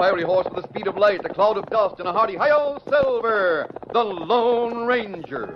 fiery horse with the speed of light, a cloud of dust, and a hearty hi-yo Silver, the Lone Ranger.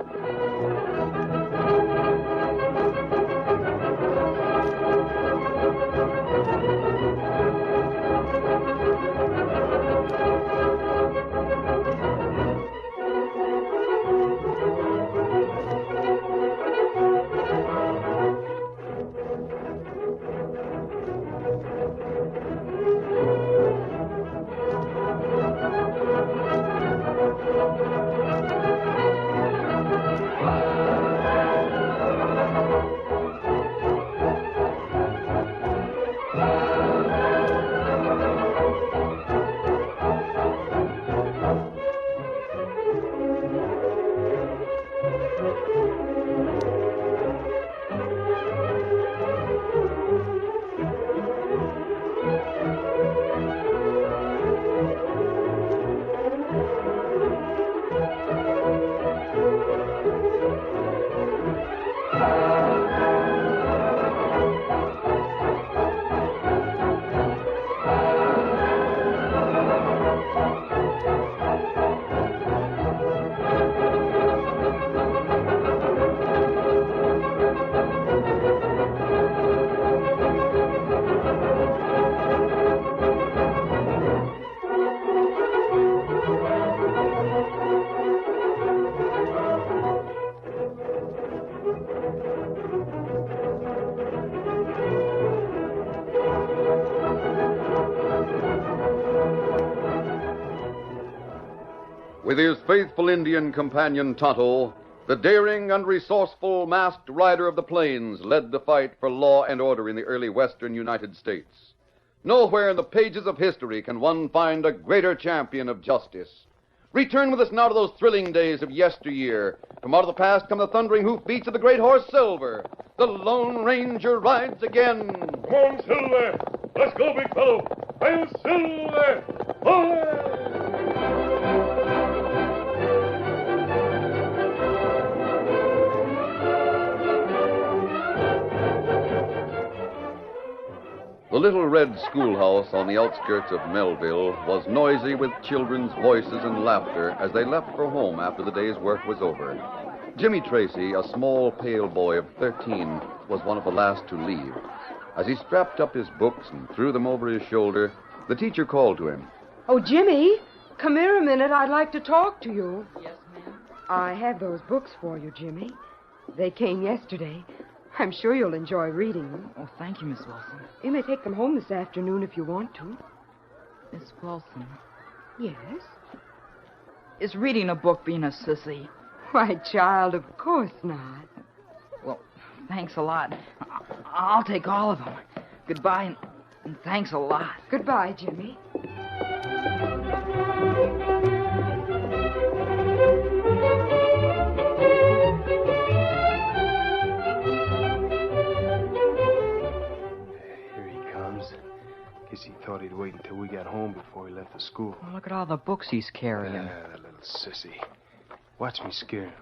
With his faithful Indian companion Tonto, the daring and resourceful masked rider of the plains led the fight for law and order in the early western United States. Nowhere in the pages of history can one find a greater champion of justice. Return with us now to those thrilling days of yesteryear. From out of the past come the thundering hoofbeats of the great horse Silver. The Lone Ranger rides again. Come on, Silver. Let's go, big fellow. I'll Silver. Away! The little red schoolhouse on the outskirts of Melville was noisy with children's voices and laughter as they left for home after the day's work was over. Jimmy Tracy, a small, pale boy of 13, was one of the last to leave. As he strapped up his books and threw them over his shoulder, the teacher called to him. Oh, Jimmy, come here a minute. I'd like to talk to you. Yes, ma'am. I have those books for you, Jimmy. They came yesterday. I'm sure you'll enjoy reading them. Oh, thank you, Miss Wilson. You may take them home this afternoon if you want to. Miss Wilson, Yes? is reading a book being a sissy? Why, child, of course not. Well, thanks a lot. I'll take all of them. Goodbye, and thanks a lot. Goodbye, Jimmy. Guess he thought he'd wait until we got home before he left the school. Oh, look at all the books he's carrying. That little sissy. Watch me scare him.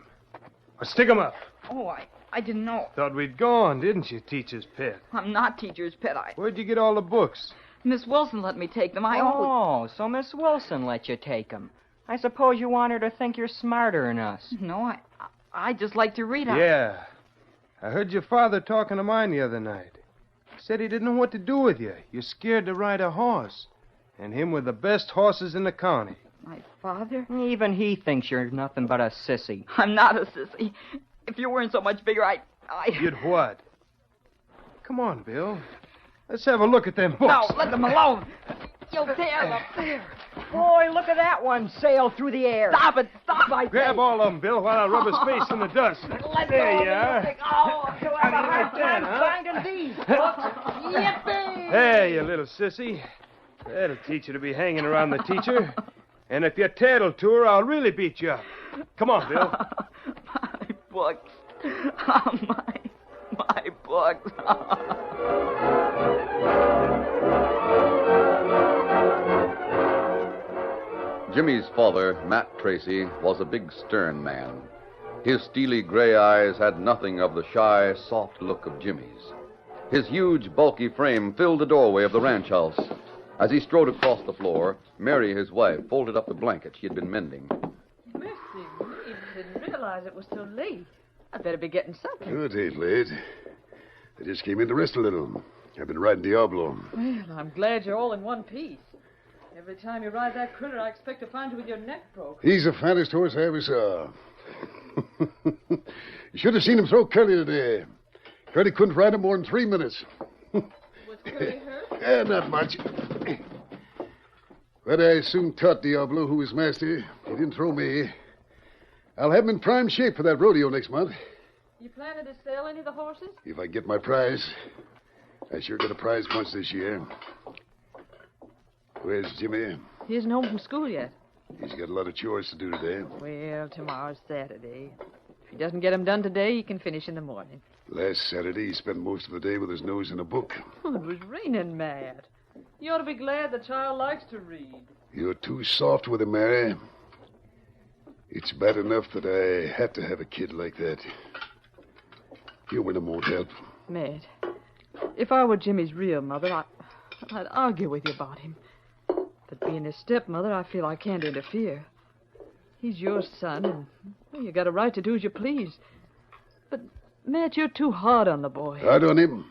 Well, stick him up. Oh, I didn't know. Thought we'd gone, didn't you, teacher's pet? I'm not teacher's pet. Where'd you get all the books? Miss Wilson let me take them. Oh, so Miss Wilson let you take them. I suppose you want her to think you're smarter than us. No, I just like to read. Yeah. I heard your father talking to mine the other night. Said he didn't know what to do with you. You're scared to ride a horse. And him with the best horses in the county. My father? Even he thinks you're nothing but a sissy. I'm not a sissy. If you weren't so much bigger, You'd what? Come on, Bill. Let's have a look at them books. No, let them alone. You'll tear them. There. Boy, look at that one sail through the air. Stop it. Stop, I Grab say. all of them, Bill, while I rub his face in the dust. Let There go you of are. the stick. Oh, you'll have a hard time finding these books. Yippee! Hey, you little sissy. That'll teach you to be hanging around the teacher. And if you tattle to her, I'll really beat you up. Come on, Bill. My books. Oh, my books. Jimmy's father, Matt Tracy, was a big, stern man. His steely gray eyes had nothing of the shy, soft look of Jimmy's. His huge, bulky frame filled the doorway of the ranch house. As he strode across the floor, Mary, his wife, folded up the blanket she had been mending. Mercy me, didn't realize it was so late. I'd better be getting supper. Oh, it ain't late. I just came in to rest a little. I've been riding Diablo. Well, I'm glad you're all in one piece. Every time you ride that critter, I expect to find you with your neck broke. He's the fattest horse I ever saw. You should have seen him throw Curly today. Curly couldn't ride him more than 3 minutes. Was Curly hurt? Not much. But I soon taught Diablo who was master. He didn't throw me. I'll have him in prime shape for that rodeo next month. You planning to sell any of the horses? If I get my prize. I sure got a prize bunch this year. Where's Jimmy? He isn't home from school yet. He's got a lot of chores to do today. Well, tomorrow's Saturday. If he doesn't get them done today, he can finish in the morning. Last Saturday, he spent most of the day with his nose in a book. Oh, it was raining mad. You ought to be glad the child likes to read. You're too soft with him, Mary. It's bad enough that I had to have a kid like that. Humor won't help. Matt, if I were Jimmy's real mother, I'd argue with you about him. But being his stepmother, I feel I can't interfere. He's your son, and well, you got a right to do as you please. But, Matt, you're too hard on the boy. Hard on him?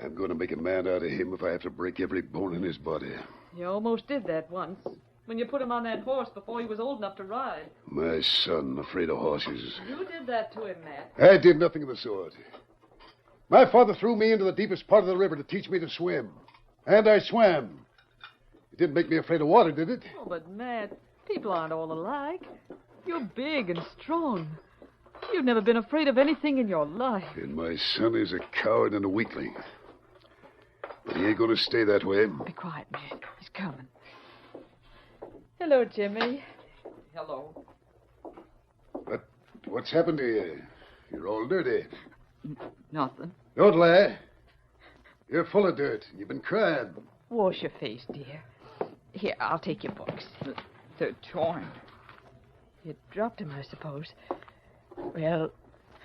I'm going to make a man out of him if I have to break every bone in his body. You almost did that once, when you put him on that horse before he was old enough to ride. My son, afraid of horses. You did that to him, Matt. I did nothing of the sort. My father threw me into the deepest part of the river to teach me to swim. And I swam. It didn't make me afraid of water, did it? Oh, but, Matt, people aren't all alike. You're big and strong. You've never been afraid of anything in your life. And my son is a coward and a weakling. But he ain't going to stay that way. Be quiet, Matt. He's coming. Hello, Jimmy. Hello. What's happened to you? You're all dirty. Nothing. Don't lie. You're full of dirt. You've been crying. Wash your face, dear. Here, I'll take your books. They're torn. You dropped them, I suppose. Well,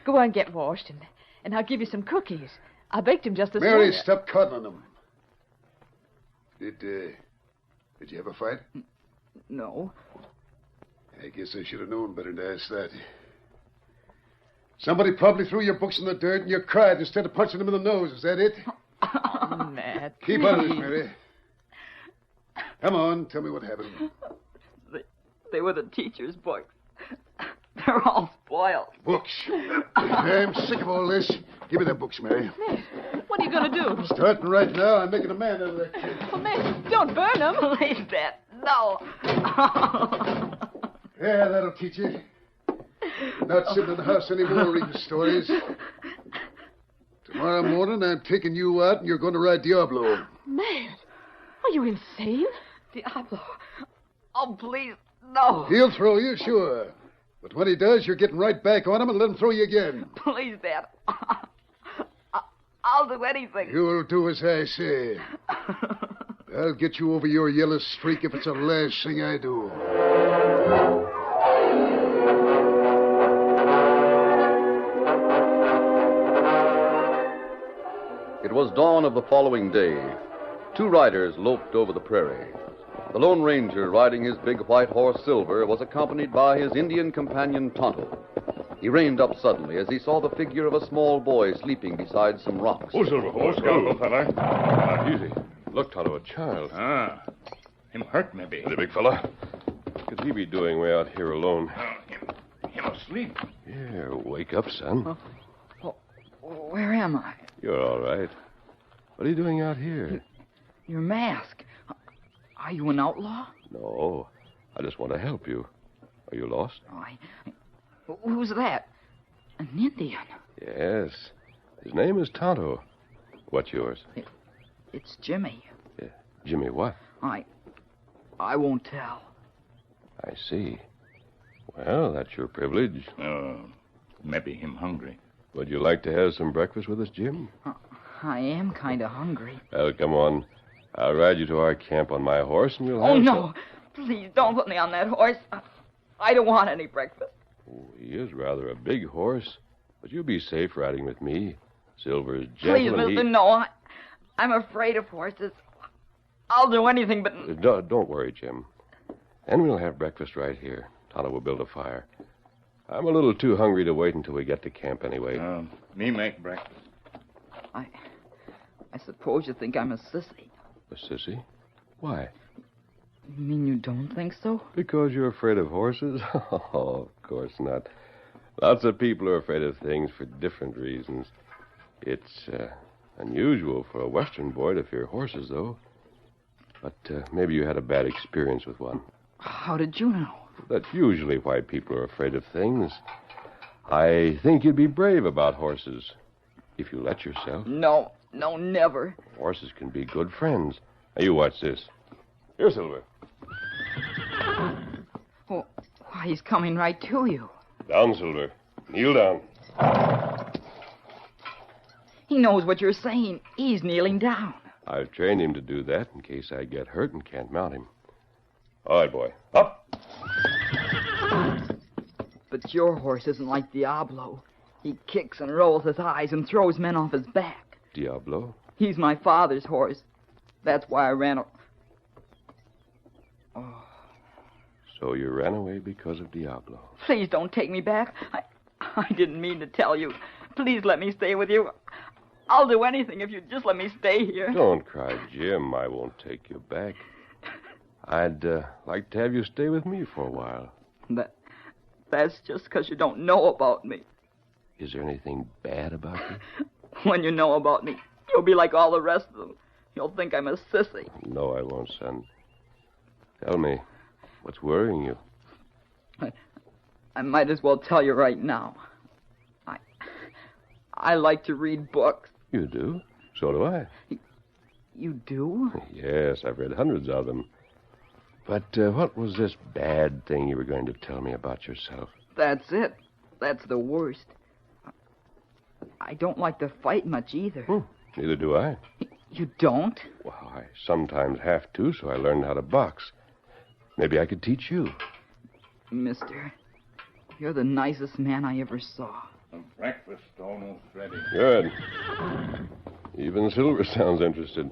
go on and get washed, and I'll give you some cookies. I baked them just this Mary, morning. stop coddling them. Did you have a fight? No. I guess I should have known better to ask that. Somebody probably threw your books in the dirt and you cried instead of punching them in the nose. Is that it? Matt, Keep out of this, Mary. Come on, tell me what happened. They were the teacher's books. They're all spoiled. Books. I'm sick of all this. Give me the books, Mary. Matt, what are you going to do? Starting right now, I'm making a man out of that kid. Oh, Matt, don't burn them. Please, Dad. No. Yeah, that'll teach you. Not sitting in the house anymore reading stories. Tomorrow morning, I'm taking you out and you're going to ride Diablo. Matt, are you insane? Diablo. Oh, please, no. He'll throw you, sure. But when he does, you're getting right back on him and let him throw you again. Please, Dad. I'll do anything. You'll do as I say. I'll get you over your yellow streak if it's the last thing I do. It was dawn of the following day. Two riders loped over the prairie. The Lone Ranger, riding his big white horse Silver, was accompanied by his Indian companion Tonto. He reined up suddenly as he saw the figure of a small boy sleeping beside some rocks. Oh, Silver Horse, careful, fella. Easy. Look, Tonto, a child. Ah, him hurt, maybe. The big fella. What could he be doing way out here alone? Him asleep. Yeah, wake up, son. Where am I? You're all right. What are you doing out here? Your mask. Are you an outlaw? No, I just want to help you. Are you lost? Who's that? An Indian. Yes. His name is Tonto. What's yours? It's Jimmy. Yeah. Jimmy what? I won't tell. I see. Well, that's your privilege. Maybe him hungry. Would you like to have some breakfast with us, Jim? I am kind of hungry. Well, come on. I'll ride you to our camp on my horse, and we'll have... Oh, no. Please, don't put me on that horse. I don't want any breakfast. Oh, he is rather a big horse, but you'll be safe riding with me. Silver's gentle Please, and mister, no. I'm afraid of horses. I'll do anything but... Don't worry, Jim. And we'll have breakfast right here. Tonto will build a fire. I'm a little too hungry to wait until we get to camp anyway. Me make breakfast. I suppose you think I'm a sissy. A sissy? Why? You mean you don't think so? Because you're afraid of horses? Oh, of course not. Lots of people are afraid of things for different reasons. It's unusual for a Western boy to fear horses, though. But maybe you had a bad experience with one. How did you know? That's usually why people are afraid of things. I think you'd be brave about horses, if you let yourself. No, never. Horses can be good friends. Now, you watch this. Here, Silver. Oh, why, he's coming right to you. Down, Silver. Kneel down. He knows what you're saying. He's kneeling down. I've trained him to do that in case I get hurt and can't mount him. All right, boy. Up! But your horse isn't like Diablo. He kicks and rolls his eyes and throws men off his back. Diablo? He's my father's horse. That's why I ran... Oh. So you ran away because of Diablo. Please don't take me back. I didn't mean to tell you. Please let me stay with you. I'll do anything if you just let me stay here. Don't cry, Jim. I won't take you back. I'd like to have you stay with me for a while. That's just because you don't know about me. Is there anything bad about you? When you know about me, you'll be like all the rest of them. You'll think I'm a sissy. No, I won't, son. Tell me, what's worrying you? I might as well tell you right now. I like to read books. You do? So do I. You do? Yes, I've read hundreds of them. But what was this bad thing you were going to tell me about yourself? That's it. That's the worst. I don't like to fight much either. Neither do I. You don't? Well, I sometimes have to, so I learned how to box. Maybe I could teach you. Mister, you're the nicest man I ever saw. Breakfast almost ready. Good. Even Silver sounds interested.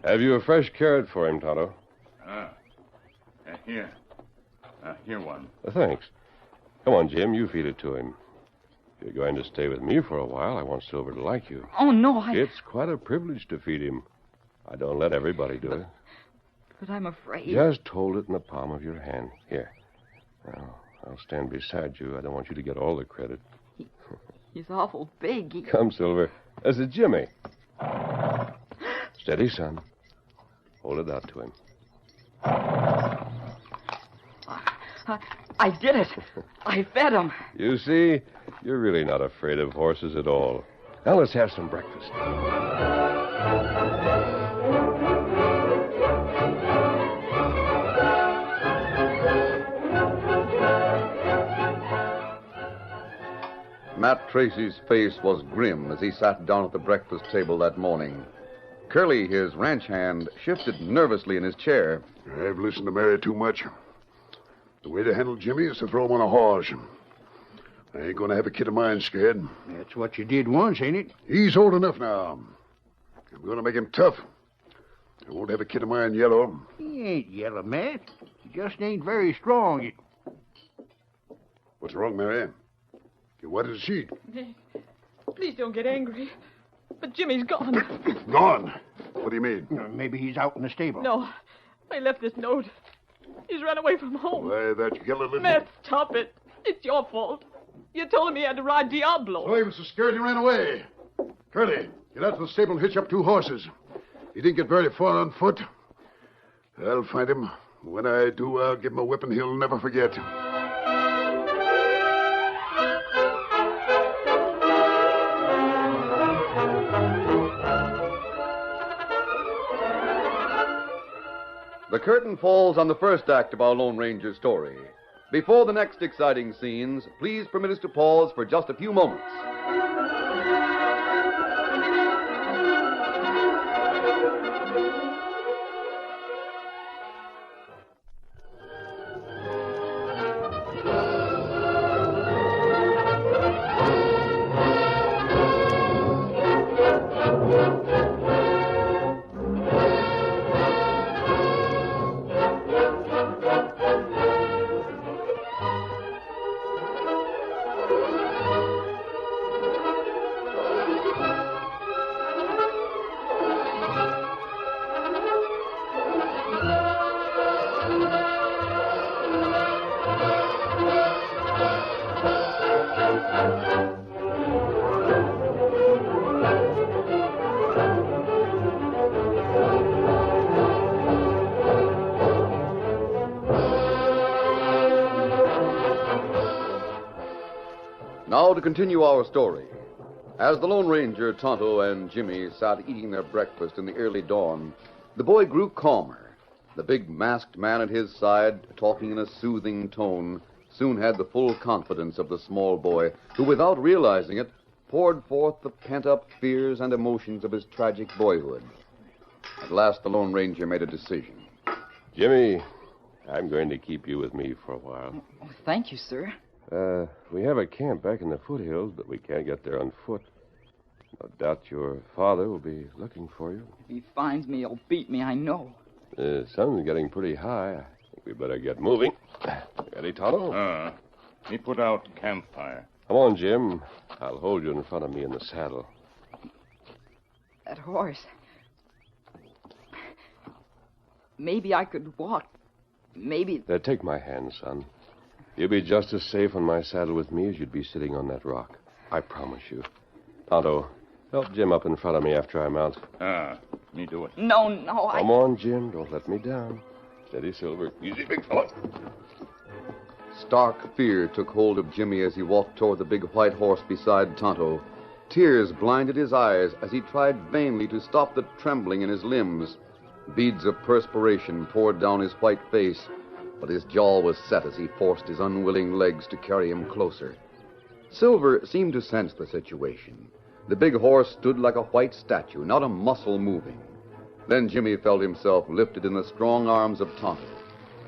Have you a fresh carrot for him, Tonto? Here. Here one. Thanks. Come on, Jim, you feed it to him. If you're going to stay with me for a while, I want Silver to like you. Oh, no, It's quite a privilege to feed him. I don't let everybody do it. But I'm afraid... Just hold it in the palm of your hand. Here. Now, I'll stand beside you. I don't want you to get all the credit. He's awful big. Come, Silver. This is Jimmy. Steady, son. Hold it out to him. I did it. I fed him. You see, you're really not afraid of horses at all. Now let's have some breakfast. Matt Tracy's face was grim as he sat down at the breakfast table that morning. Curly, his ranch hand, shifted nervously in his chair. I've listened to Mary too much. The way to handle Jimmy is to throw him on a horse. I ain't going to have a kid of mine scared. That's what you did once, ain't it? He's old enough now. I'm going to make him tough. I won't have a kid of mine yellow. He ain't yellow, Matt. He just ain't very strong. What's wrong, Mary? What is she? Please don't get angry. But Jimmy's gone. Gone? What do you mean? Maybe he's out in the stable. No. I left this note. He's run away from home. Why, that yellow little... Matt, stop it. It's your fault. You told him he had to ride Diablo. So he was so scared he ran away. Curly, get out to the stable and hitch up 2 horses. He didn't get very far on foot. I'll find him. When I do, I'll give him a whipping he'll never forget. The curtain falls on the first act of our Lone Ranger story. Before the next exciting scenes, please permit us to pause for just a few moments. Now to continue our story. As the Lone Ranger, Tonto, and Jimmy sat eating their breakfast in the early dawn, the boy grew calmer. The big masked man at his side, talking in a soothing tone, soon had the full confidence of the small boy, who, without realizing it, poured forth the pent-up fears and emotions of his tragic boyhood. At last, the Lone Ranger made a decision. Jimmy, I'm going to keep you with me for a while. Oh, thank you, sir. We have a camp back in the foothills, but we can't get there on foot. No doubt your father will be looking for you. If he finds me, he'll beat me, I know. The sun's getting pretty high. I think we better get moving. Ready, Tonto? Me put out campfire. Come on, Jim. I'll hold you in front of me in the saddle. That horse. Maybe I could walk. Maybe... Take my hand, son. You'll be just as safe on my saddle with me as you'd be sitting on that rock. I promise you. Tonto, help Jim up in front of me after I mount. Me do it. No, Come on, Jim. Don't let me down. Steady, Silver. Easy, big fella. Stark fear took hold of Jimmy as he walked toward the big white horse beside Tonto. Tears blinded his eyes as he tried vainly to stop the trembling in his limbs. Beads of perspiration poured down his white face, but his jaw was set as he forced his unwilling legs to carry him closer. Silver seemed to sense the situation. The big horse stood like a white statue, not a muscle moving. Then Jimmy felt himself lifted in the strong arms of Tonto.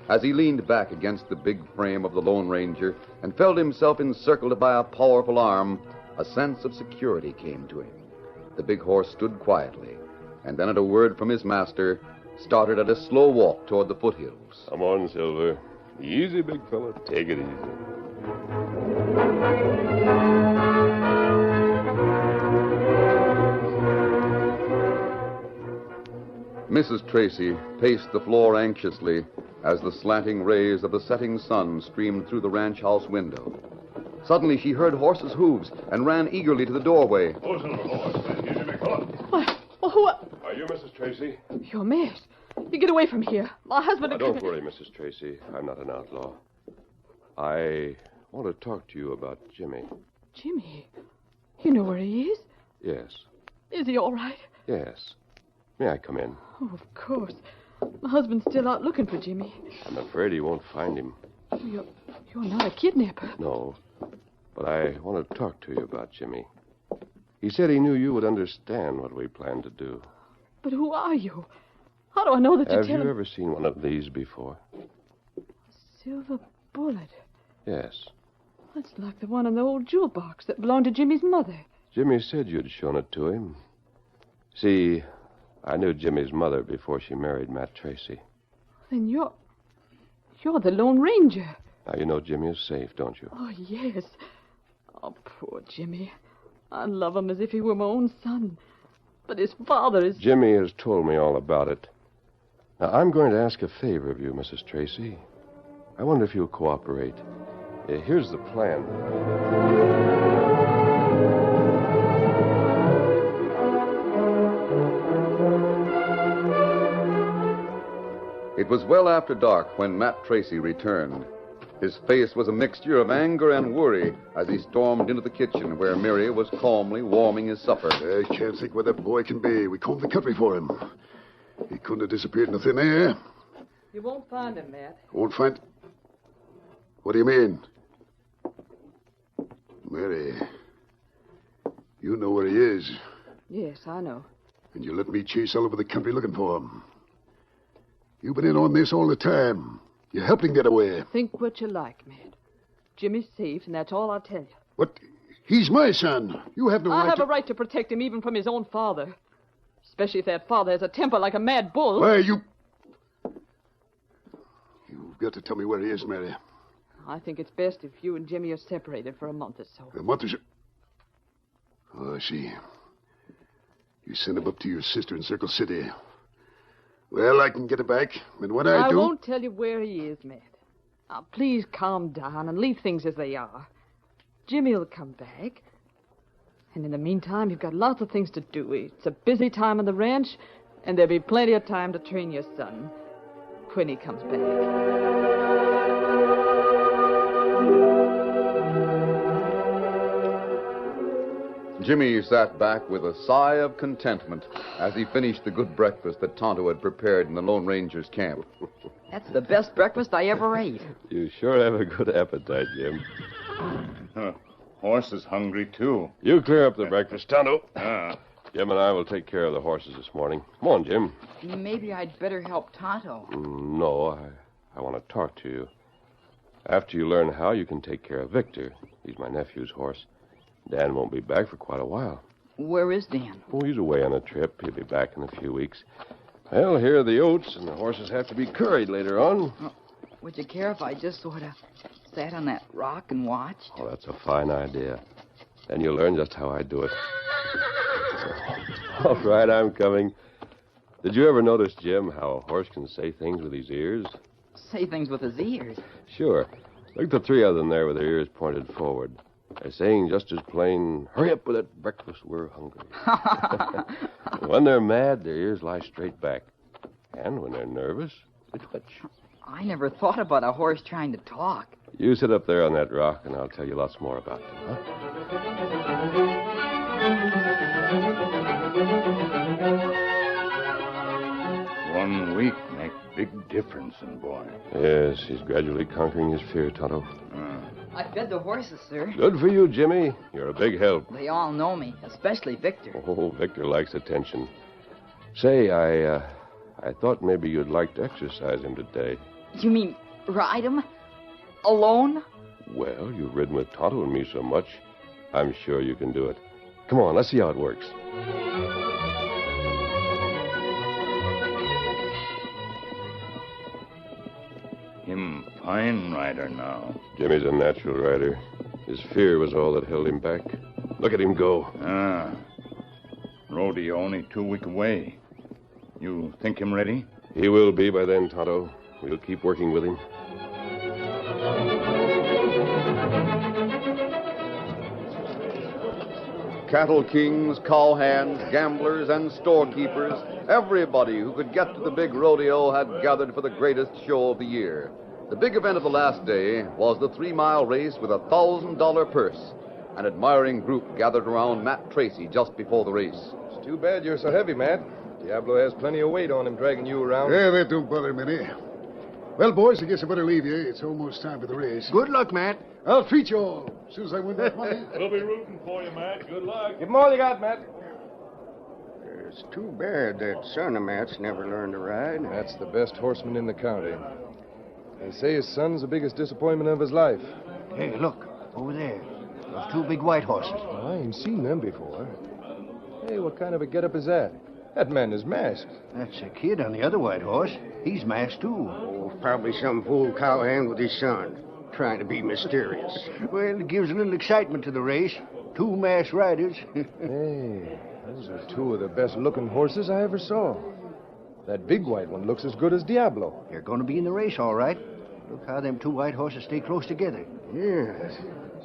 As he leaned back against the big frame of the Lone Ranger and felt himself encircled by a powerful arm, a sense of security came to him. The big horse stood quietly, and then at a word from his master, started at a slow walk toward the foothills. Come on, Silver. Easy, big fella. Take it easy. Mrs. Tracy paced the floor anxiously as the slanting rays of the setting sun streamed through the ranch house window. Suddenly she heard horses' hooves and ran eagerly to the doorway. Horse in the horse. Easy, big fella. What? Are you Mrs. Tracy? You're mad. You get away from here. My husband... Don't worry, Mrs. Tracy. I'm not an outlaw. I want to talk to you about Jimmy. Jimmy? You know where he is? Yes. Is he all right? Yes. May I come in? Oh, of course. My husband's still out looking for Jimmy. I'm afraid he won't find him. You're not a kidnapper. No. But I want to talk to you about Jimmy. He said he knew you would understand what we planned to do. But who are you? How do I know that you're Have telling... you ever seen one of these before? A silver bullet. Yes. That's like the one in the old jewel box that belonged to Jimmy's mother. Jimmy said you'd shown it to him. See, I knew Jimmy's mother before she married Matt Tracy. Then you're the Lone Ranger. Now you know Jimmy is safe, don't you? Oh, yes. Oh, poor Jimmy. I love him as if he were my own son. But his father is... Jimmy has told me all about it. Now, I'm going to ask a favor of you, Mrs. Tracy. I wonder if you'll cooperate. Here's the plan. It was well after dark when Matt Tracy returned. His face was a mixture of anger and worry as he stormed into the kitchen where Mary was calmly warming his supper. I can't think where that boy can be. We combed the country for him. He couldn't have disappeared in the thin air. You won't find him, Matt. Won't find... What do you mean? Mary, you know where he is. Yes, I know. And you let me chase all over the country looking for him. You've been in on this all the time. You helped him get away. Think what you like, Matt. Jimmy's safe, and that's all I'll tell you. What? He's my son. You have no right I have to... a right to protect him even from his own father. Especially if that father has a temper like a mad bull. Why, you... You've got to tell me where he is, Mary. I think it's best if you and Jimmy are separated for a month or so. A month or so? Oh, I see. You send him up to your sister in Circle City. Well, I can get it back. And what I do... I won't tell you where he is, Matt. Now, please calm down and leave things as they are. Jimmy will come back. And in the meantime, you've got lots of things to do. It's a busy time on the ranch, and there'll be plenty of time to train your son when he comes back. Jimmy sat back with a sigh of contentment as he finished the good breakfast that Tonto had prepared in the Lone Ranger's camp. That's the best breakfast I ever ate. You sure have a good appetite, Jim. Horse is hungry, too. You clear up the breakfast, Tonto. Ah. Jim and I will take care of the horses this morning. Come on, Jim. Maybe I'd better help Tonto. No, I want to talk to you. After you learn how, you can take care of Victor. He's my nephew's horse. Dan won't be back for quite a while. Where is Dan? Oh, he's away on a trip. He'll be back in a few weeks. Well, here are the oats, and the horses have to be curried later on. Would you care if I just sort of sat on that rock and watched? Oh, that's a fine idea. Then you'll learn just how I do it. All right, I'm coming. Did you ever notice, Jim, how a horse can say things with his ears? Say things with his ears. Sure. Look at the three of them there with their ears pointed forward. They're saying just as plain, hurry up with it, breakfast, we're hungry. When they're mad, their ears lie straight back. And when they're nervous, they twitch. I never thought about a horse trying to talk. You sit up there on that rock, and I'll tell you lots more about them, huh? 1 week make big difference in boy. Yes, he's gradually conquering his fear, Tonto. I fed the horses, sir. Good for you, Jimmy. You're a big help. They all know me, especially Victor. Oh, Victor likes attention. Say, I thought maybe you'd like to exercise him today. You mean ride him? Alone? Well, you've ridden with Tonto and me so much. I'm sure you can do it. Come on, let's see how it works. Him fine rider now. Jimmy's a natural rider. His fear was all that held him back. Look at him go. Rodeo only 2 weeks away. You think him ready? He will be by then, Tonto. We'll keep working with him. Cattle kings, cowhands, gamblers, and storekeepers, everybody who could get to the big rodeo had gathered for the greatest show of the year. The big event of the last day was the 3-mile race with a $1,000 purse. An admiring group gathered around Matt Tracy just before the race. It's too bad you're so heavy, Matt. Diablo has plenty of weight on him dragging you around. Yeah, that don't bother me any. Well, boys, I guess I better leave you. It's almost time for the race. Good luck, Matt. I'll treat you all as soon as I win that money. We'll be rooting for you, Matt. Good luck. Give him all you got, Matt. It's too bad that son of Matt's never learned to ride. Matt's the best horseman in the county. They say his son's the biggest disappointment of his life. Hey, look, over there. Those 2 big white horses. Well, I ain't seen them before. Hey, what kind of a getup is that? That man is masked. That's a kid on the other white horse. He's masked, too. Oh, probably some fool cowhand with his son, trying to be mysterious. Well, it gives a little excitement to the race. 2 masked riders. Hey, those are 2 of the best-looking horses I ever saw. That big white one looks as good as Diablo. They're going to be in the race, all right. Look how them 2 white horses stay close together. Yes,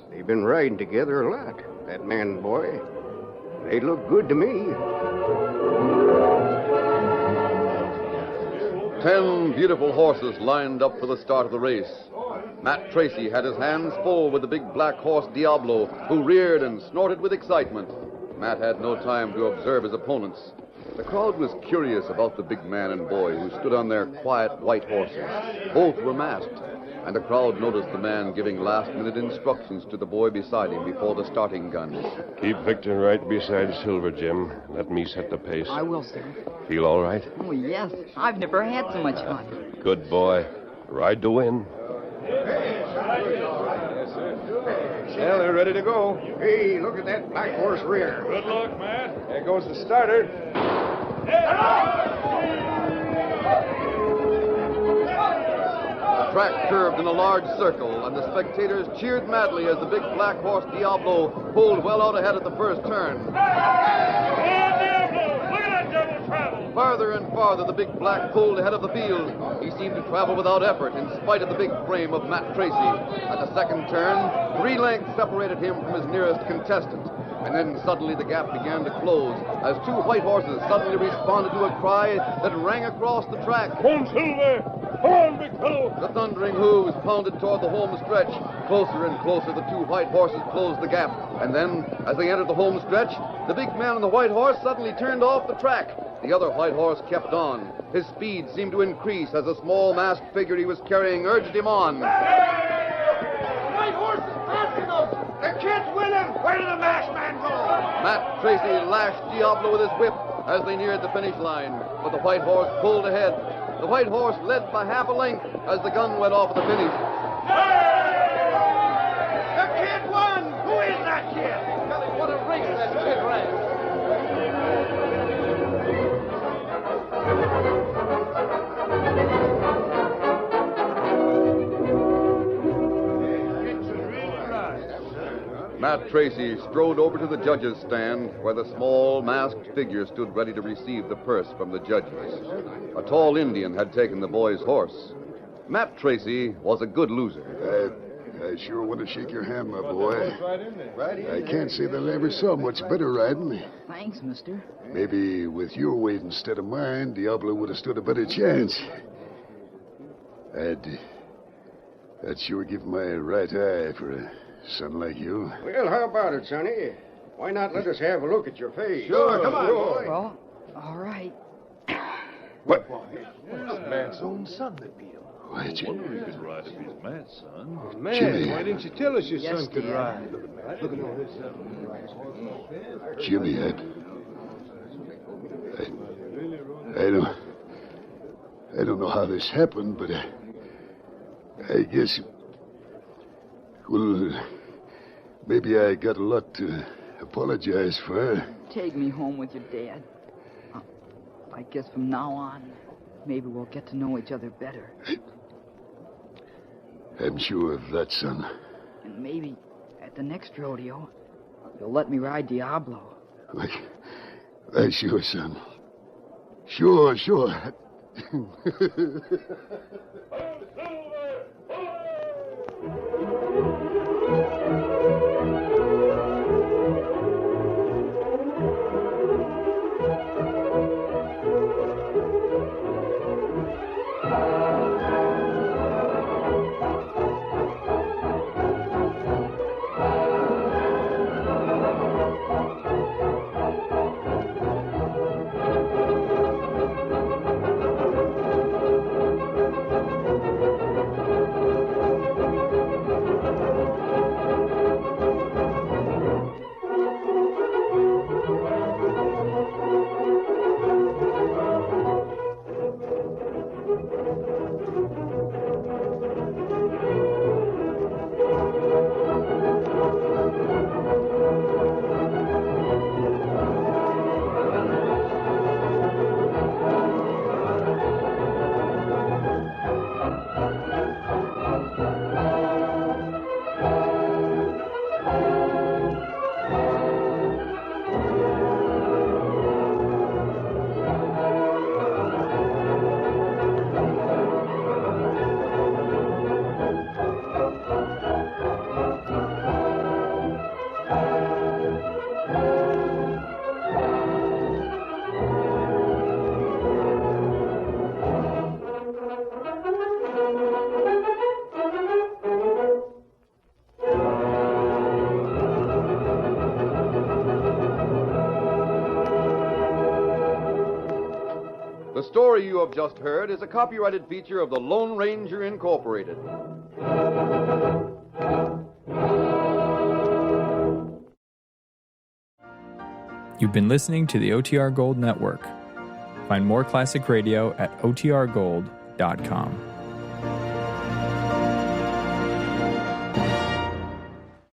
they've been riding together a lot, that man and boy. They look good to me. 10 beautiful horses lined up for the start of the race. Matt Tracy had his hands full with the big black horse Diablo, who reared and snorted with excitement. Matt had no time to observe his opponents. The crowd was curious about the big man and boy who stood on their quiet white horses. Both were masked, and the crowd noticed the man giving last-minute instructions to the boy beside him before the starting gun. Keep Victor right beside Silver, Jim. Let me set the pace. I will, sir. Feel all right? Oh, yes. I've never had so much fun. Good boy. Ride to win. Well, they're ready to go. Hey, look at that black horse rear. Good luck, Matt. There goes the starter. The track curved in a large circle, and the spectators cheered madly as the big black horse Diablo pulled well out ahead at the first turn. Farther and farther, the big black pulled ahead of the field. He seemed to travel without effort, in spite of the big frame of Matt Tracy. At the second turn, 3 lengths separated him from his nearest contestant. And then suddenly the gap began to close as 2 white horses suddenly responded to a cry that rang across the track. Come on, Silver! Come on, big fellow! The thundering hooves pounded toward the home stretch, Closer and closer, the two white horses closed the gap. And then, as they entered the home stretch, the big man on the white horse suddenly turned off the track. The other white horse kept on. His speed seemed to increase as a small masked figure he was carrying urged him on. White horse is passing us! The kid's winning! Where did the masked man go? Matt Tracy lashed Diablo with his whip as they neared the finish line, but the white horse pulled ahead. The white horse led by half a length as the gun went off at the finish. The kid won! Who is that kid? Golly, what a race that kid ran! Matt Tracy strode over to the judges' stand where the small, masked figure stood ready to receive the purse from the judges. A tall Indian had taken the boy's horse. Matt Tracy was a good loser. I sure want to shake your hand, my boy. I can't say that I ever saw much better riding. Thanks, mister. Maybe with your weight instead of mine, Diablo would have stood a better chance. I'd sure give my right eye for a son like you. Well, how about it, Sonny? Why not let us have a look at your face? Sure, come on, boy. Well, all right. What? This man's own son that be him. Why, Jimmy. Wonder he could ride if he's Matt's son. Oh, man, Jimmy. why didn't you tell us your Yes, son could Dad. ride? Look at all this. Jimmy, I don't know how this happened, but I guess, well, maybe I got a lot to apologize for. Take me home with your dad. I guess from now on, maybe we'll get to know each other better. I'm sure of that, son. And maybe at the next rodeo, you'll let me ride Diablo. Sure, son. Sure. The story you have just heard is a copyrighted feature of the Lone Ranger Incorporated. You've been listening to the OTR Gold Network. Find more classic radio at otrgold.com.